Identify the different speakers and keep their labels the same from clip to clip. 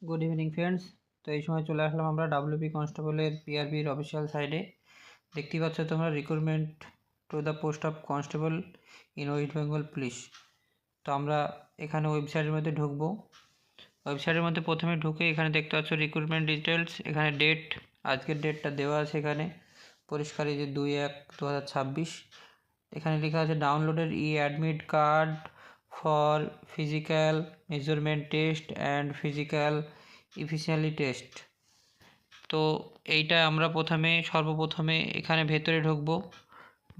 Speaker 1: Good evening friends. তো এই সময় চলে আসলাম আমরা ডাব্লিউপি কনস্টেবলের পিআরবির অফিসিয়াল সাইডে। দেখতেই পাচ্ছ তোমরা recruitment to the post of constable in West Bengal police. তো আমরা এখানে ওয়েবসাইটের মধ্যে ঢুকবো। ওয়েবসাইটের মধ্যে প্রথমে ঢুকে এখানে দেখতে পাচ্ছ রিক্রুটমেন্ট ডিটেলস। এখানে ডেট, আজকের ডেটটা দেওয়া আছে এখানে পরিষ্কারই যে 2/1/2026। এখানে লেখা আছে ডাউনলোডের admit card for physical measurement test and physical efficiency test. তো এইটা আমরা সর্বপ্রথমে এখানে ভেতরে ঢুকবো।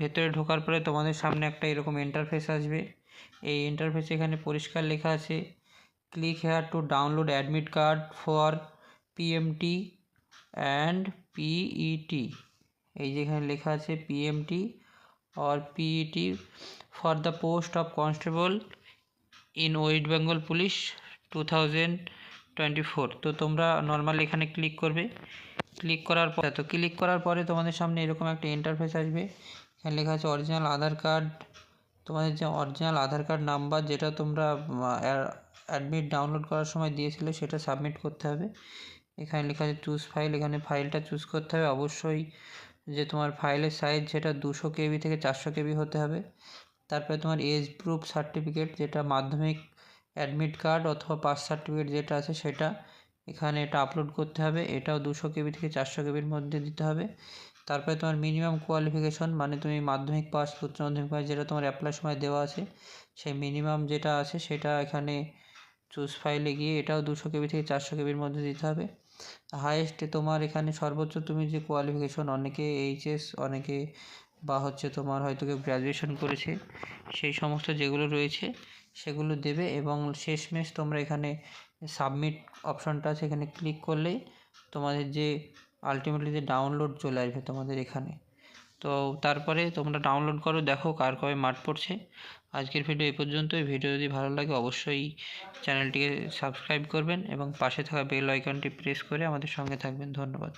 Speaker 1: ভেতরে ঢোকার পরে তোমাদের সামনে একটা এরকম ইন্টারফেস আসবে। এই ইন্টারফেসে এখানে পরিষ্কার লেখা আছে click here to download admit card for PMT and PET. এই যেখানে লেখা আছে PMT or PET for the post of constable in West Bengal Police 2024। তো তোমরা নর্মাল এখানে ক্লিক করবে। ক্লিক করার পরে তোমাদের সামনে এরকম একটা ইন্টারফেস আসবে। এখানে লেখা আছে অরিজিনাল আধার কার্ড। তোমাদের যে অরিজিনাল আধার কার্ড নাম্বার যেটা তোমরা অ্যাডমিট ডাউনলোড করার সময় দিয়েছিলে সেটা সাবমিট করতে হবে। এখানে লেখা আছে চুজ ফাইল। এখানে ফাইলটা চুজ করতে হবে অবশ্যই, যে তোমার ফাইলের সাইজ যেটা 200 KB থেকে 400 KB হতে হবে। তারপরে তোমার এজ প্রুফ সার্টিফিকেট, যেটা মাধ্যমিক অ্যাডমিট কার্ড অথবা পাস সার্টিফিকেট যেটা আছে সেটা এখানে এটা আপলোড করতে হবে। এটাও 200 KB থেকে 400 KBর মধ্যে দিতে হবে। তারপরে তোমার মিনিমাম কোয়ালিফিকেশন, মানে তুমি মাধ্যমিক পাস, উচ্চ মাধ্যমিক পাস যেটা তোমার অ্যাপ্লাই সময় দেওয়া আছে সেই মিনিমাম যেটা আছে সেটা এখানে চুজ ফাইলে গিয়ে এটাও 200 KB থেকে 400 KBর মধ্যে দিতে হবে। হাইয়েস্ট তোমার এখানে সর্বোচ্চ তুমি যে কোয়ালিফিকেশন, অনেকে এইচএস, অনেকে বা তোমার হয়তো কেউ গ্র্যাজুয়েশন করেছে, সেই সমস্ত যেগুলো রয়েছে সেগুলো দেবে। এবং শেষমেশ তোমরা এখানে সাবমিট অপশনটা আছে, এখানে ক্লিক করলেই তোমাদের যে আলটিমেটলি যে ডাউনলোড চলে আসবে তোমাদের এখানে। তো তারপরে তোমরা ডাউনলোড করো, দেখো কার কবে মাঠ পড়ছে। আজকের ভিডিও এই পর্যন্তই। ভিডিও যদি ভালো লাগে অবশ্যই চ্যানেলটিকে সাবস্ক্রাইব করবেন এবং পাশে থাকা বেল আইকনটি প্রেস করে আমাদের সঙ্গে থাকবেন। ধন্যবাদ।